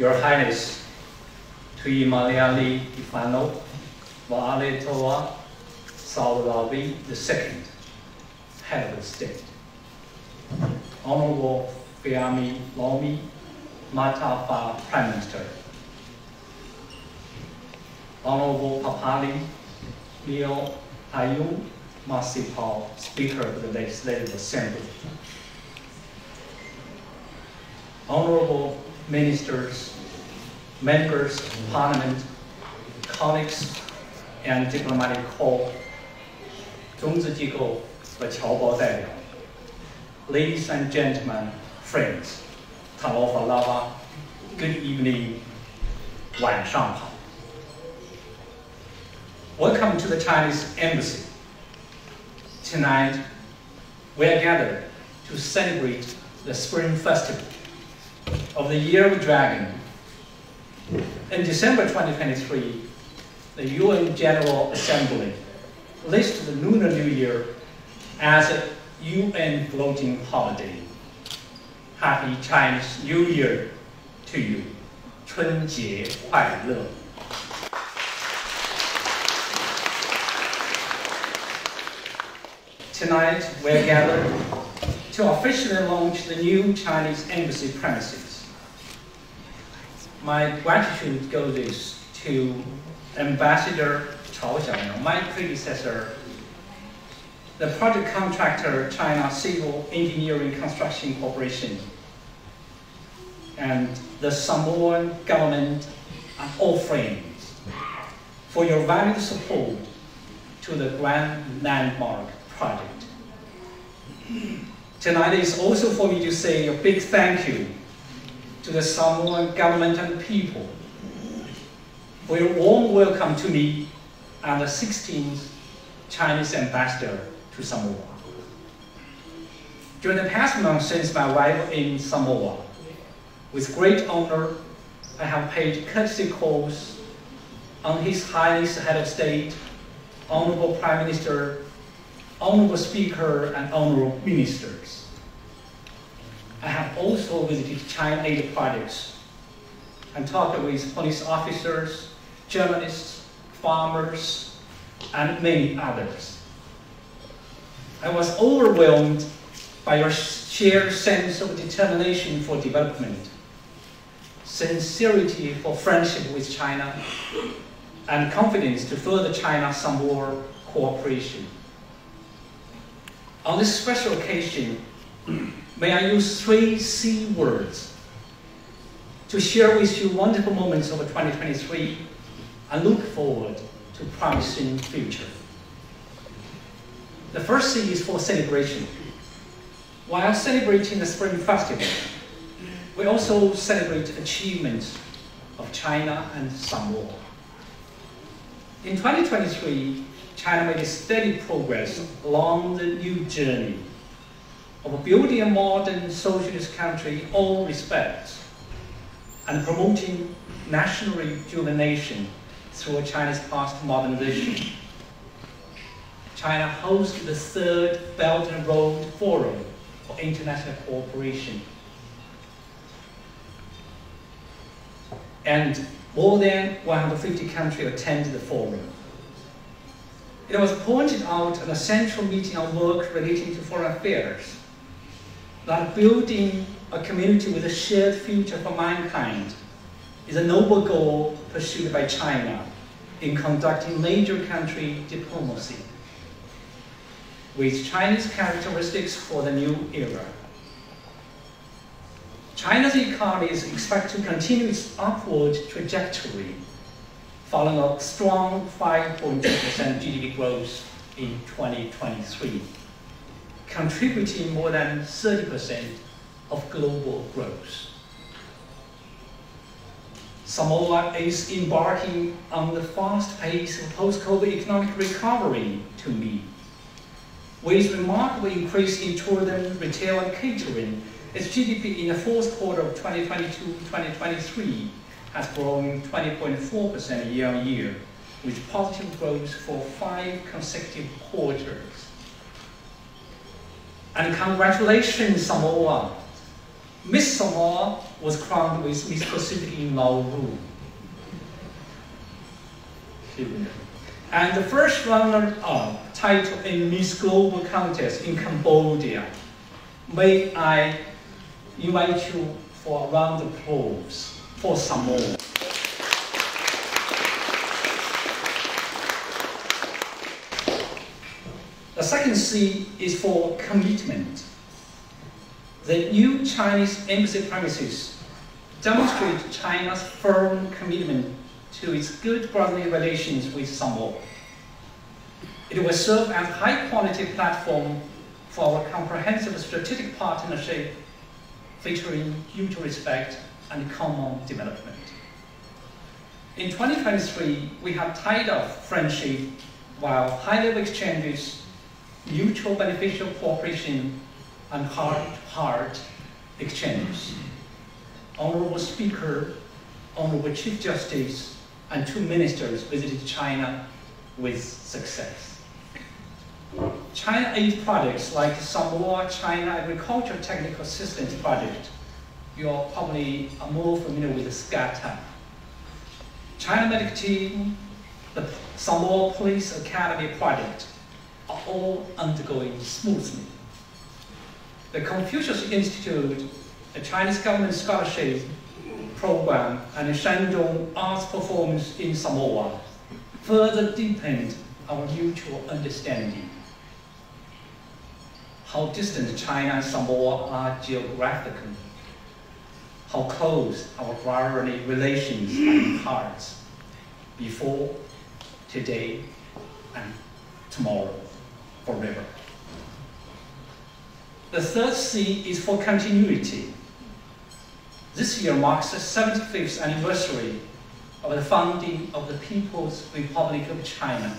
Your Highness Tui Malayali Ifano Waale Toa Saulawi II, Head of the State. Honorable Fiami Lomi Matafa Prime Minister. Honorable Papali Leo Ayu Masipal, Speaker of the Legislative Assembly. Honorable Ministers, Members of Parliament, colleagues, and diplomatic corps, 中资机构和侨胞代表 Ladies and gentlemen, friends, Talofa Lava, good evening, 晚上好. Welcome to the Chinese Embassy. Tonight, we are gathered to celebrate the Spring Festival of the Year of the Dragon. In December 2023, the UN General Assembly listed the Lunar New Year as a UN floating holiday. Happy Chinese New Year to you. 春节快乐. Tonight, we are gathered to officially launch the new Chinese embassy premises. My gratitude goes to Ambassador Chao Xiaoyang, my predecessor, the project contractor China Civil Engineering Construction Corporation, and the Samoan government and all friends for your valued support to the grand landmark project. Tonight is also for me to say a big thank you to the Samoan government and people for your warm welcome to me and the 16th Chinese ambassador to Samoa. During the past month since my arrival in Samoa, with great honor, I have paid courtesy calls on His Highness the Head of State, Honorable Prime Minister, Honorable Speaker, and Honorable Ministers. I have also visited China aid projects and talked with police officers, journalists, farmers, and many others. I was overwhelmed by your shared sense of determination for development, sincerity for friendship with China, and confidence to further China-Samoa cooperation. On this special occasion, may I use 3 C words to share with you wonderful moments of 2023 and look forward to a promising future. The first C is for celebration. While celebrating the Spring Festival, we also celebrate achievements of China and Samoa. In 2023, China made steady progress along the new journey of building a modern socialist country in all respects and promoting national rejuvenation through China's past modernization. China hosted the 3rd Belt and Road Forum for International Cooperation. And more than 150 countries attended the forum. It was pointed out at a central meeting on work relating to foreign affairs that building a community with a shared future for mankind is a noble goal pursued by China in conducting major country diplomacy, with Chinese characteristics for the new era. China's economy is expected to continue its upward trajectory, following a strong 5.2% GDP growth in 2023, contributing more than 30% of global growth. Samoa is embarking on the fast pace of post-COVID economic recovery to me. With remarkable increase in tourism, retail, and catering, its GDP in the 4th quarter of 2022-2023 has grown 20.4% year-on-year, with positive growth for 5 consecutive quarters. And congratulations, Samoa! Miss Samoa was crowned with Miss Pacific in Nauru. And the first runner-up title in Miss Global Contest in Cambodia. May I invite you for a round of applause for Samoa. The second C is for commitment. The new Chinese embassy premises demonstrate China's firm commitment to its good brotherly relations with Samoa. It will serve as a high-quality platform for our comprehensive strategic partnership featuring mutual respect and common development. In 2023, we have tied up friendship while high-level exchanges, mutual beneficial cooperation, and heart-to-heart exchanges. Honorable Speaker, Honorable Chief Justice, and 2 ministers visited China with success. China aid projects like Samoa China Agriculture Technical Assistance Project, you are probably more familiar with the SCATA. China Medical Team, the Samoa Police Academy project are all undergoing smoothly. The Confucius Institute, the Chinese government scholarship program, and the Shandong Arts Performance in Samoa further deepened our mutual understanding. How distant China and Samoa are geographically, how close our brotherly relations are in hearts, before, today, and tomorrow, forever. The third C is for continuity. This year marks the 75th anniversary of the founding of the People's Republic of China.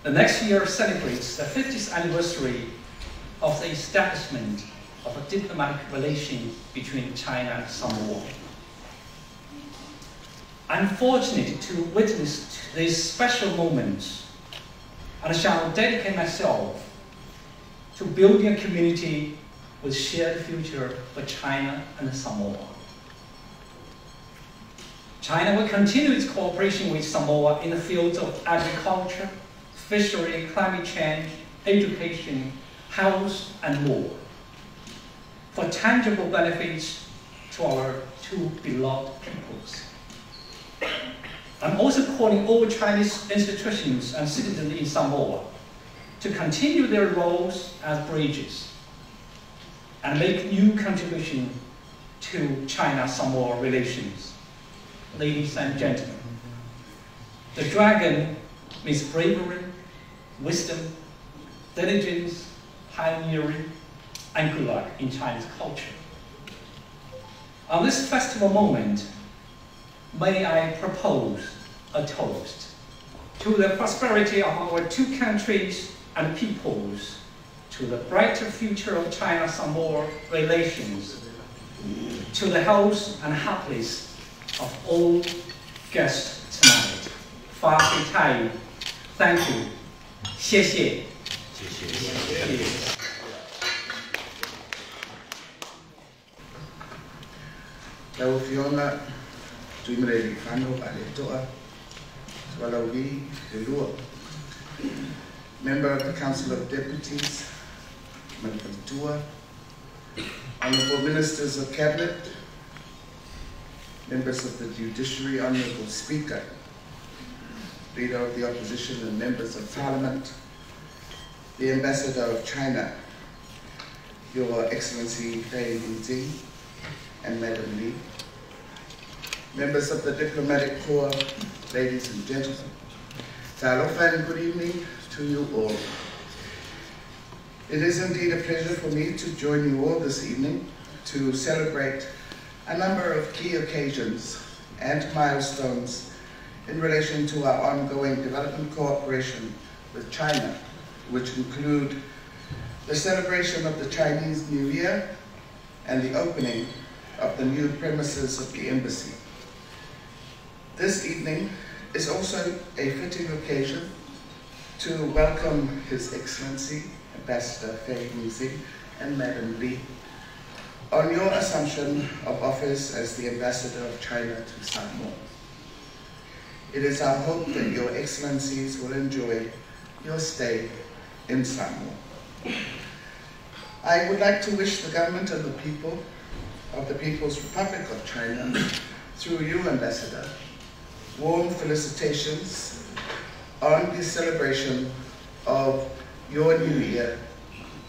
The next year celebrates the 50th anniversary of the establishment of a diplomatic relation between China and Samoa. I'm fortunate to witness this special moment and shall dedicate myself to building a community with shared future for China and Samoa. China will continue its cooperation with Samoa in the fields of agriculture, fishery, climate change, education, health, and more, for tangible benefits to our 2 beloved peoples. I'm also calling all Chinese institutions and citizens in Samoa to continue their roles as bridges and make new contribution to China-Samoa relations. Ladies and gentlemen, the dragon means bravery, wisdom, diligence, pioneering, and good luck in Chinese culture. On this festival moment, may I propose a toast to the prosperity of our 2 countries and peoples, to the brighter future of China-Samoa relations, to the health and happiness of all guests tonight. 发挥泰语 Thank you. 谢谢. Lau Fiona, tui mele whano ale toa, walau vi te lua. Member of the Council of Deputies, Manakatua, Honourable Ministers of Cabinet, members of the Judiciary, Honourable Speaker, Leader of the Opposition and members of Parliament, the Ambassador of China, Your Excellency Fei Linzi and Madam Li, members of the Diplomatic Corps, ladies and gentlemen, Talofa and good evening to you all. It is indeed a pleasure for me to join you all this evening to celebrate a number of key occasions and milestones in relation to our ongoing development cooperation with China, which include the celebration of the Chinese New Year and the opening of the new premises of the embassy. This evening is also a fitting occasion to welcome His Excellency Ambassador Fei Linzi and Madam Li on your assumption of office as the Ambassador of China to Samoa. It is our hope that Your Excellencies will enjoy your stay in Samoa. I would like to wish the government and the people of the People's Republic of China, through you, Ambassador, warm felicitations on the celebration of your new year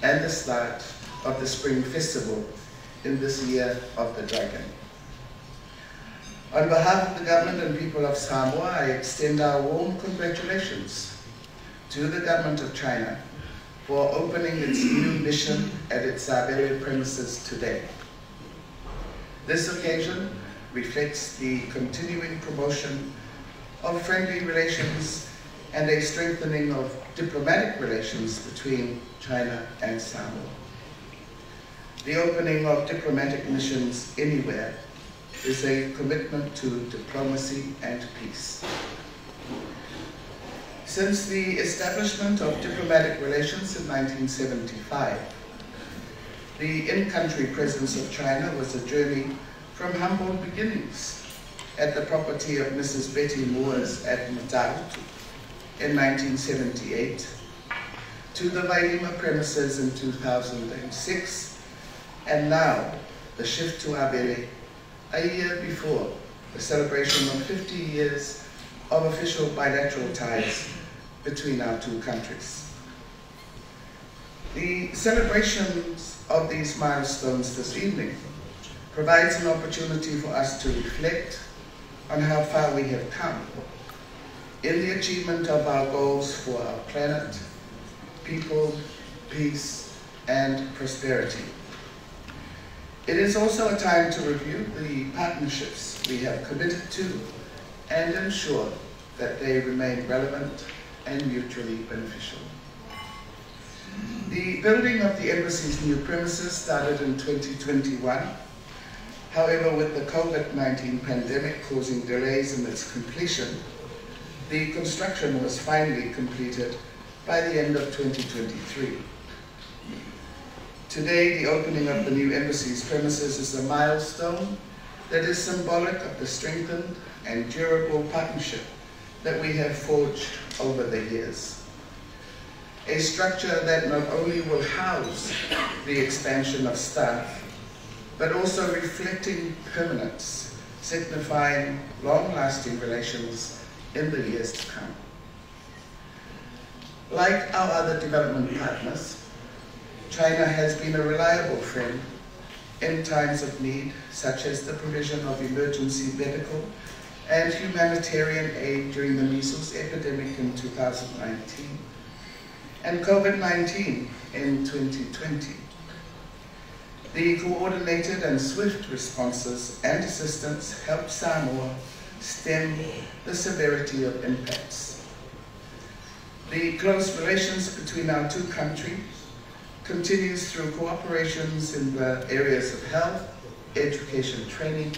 and the start of the Spring Festival in this year of the Dragon. On behalf of the government and people of Samoa, I extend our warm congratulations to the government of China for opening its new mission at its Avele premises today. This occasion reflects the continuing promotion of friendly relations and a strengthening of diplomatic relations between China and Samoa. The opening of diplomatic missions anywhere is a commitment to diplomacy and peace. Since the establishment of diplomatic relations in 1975, the in-country presence of China was a journey from humble beginnings at the property of Mrs. Betty Moores at Matautu in 1978, to the Vailima premises in 2006, and now the shift to Avele a year before the celebration of 50 years of official bilateral ties between our two countries. The celebrations of these milestones this evening provides an opportunity for us to reflect on how far we have come in the achievement of our goals for our planet, people, peace, and prosperity. It is also a time to review the partnerships we have committed to and ensure that they remain relevant and mutually beneficial. The building of the embassy's new premises started in 2021. However, with the COVID-19 pandemic causing delays in its completion, the construction was finally completed by the end of 2023. Today, the opening of the new embassy's premises is a milestone that is symbolic of the strengthened and durable partnership that we have forged over the years. A structure that not only will house the expansion of staff, but also reflecting permanence, signifying long-lasting relations in the years to come. Like our other development partners, China has been a reliable friend in times of need, such as the provision of emergency medical and humanitarian aid during the measles epidemic in 2019 and COVID-19 in 2020. The coordinated and swift responses and assistance helped Samoa stem the severity of impacts. The close relations between our two countries continues through cooperations in the areas of health, education training,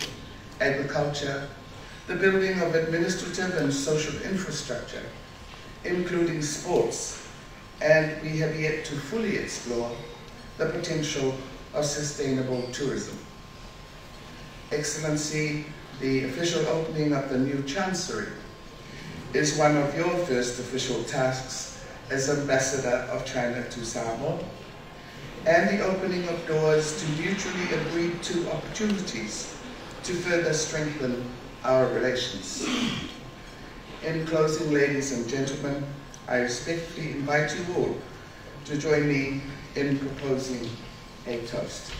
agriculture, the building of administrative and social infrastructure, including sports, and we have yet to fully explore the potential of sustainable tourism. Excellency, the official opening of the new Chancery is one of your first official tasks as Ambassador of China to Samoa, and the opening of doors to mutually agreed to opportunities to further strengthen our relations. In closing, ladies and gentlemen, I respectfully invite you all to join me in proposing a toast.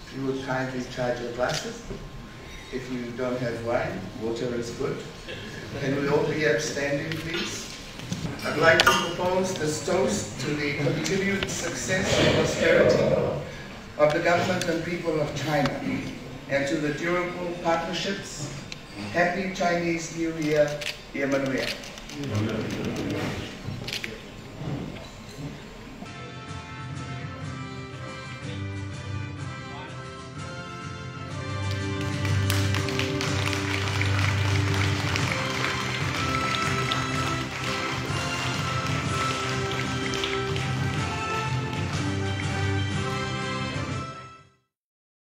If you would kindly charge your glasses. If you don't have wine, water is good. Can we all be upstanding, please? I'd like to propose this toast to the continued success and prosperity of the government and people of China, and to the durable partnerships. Happy Chinese New Year, Emmanuel.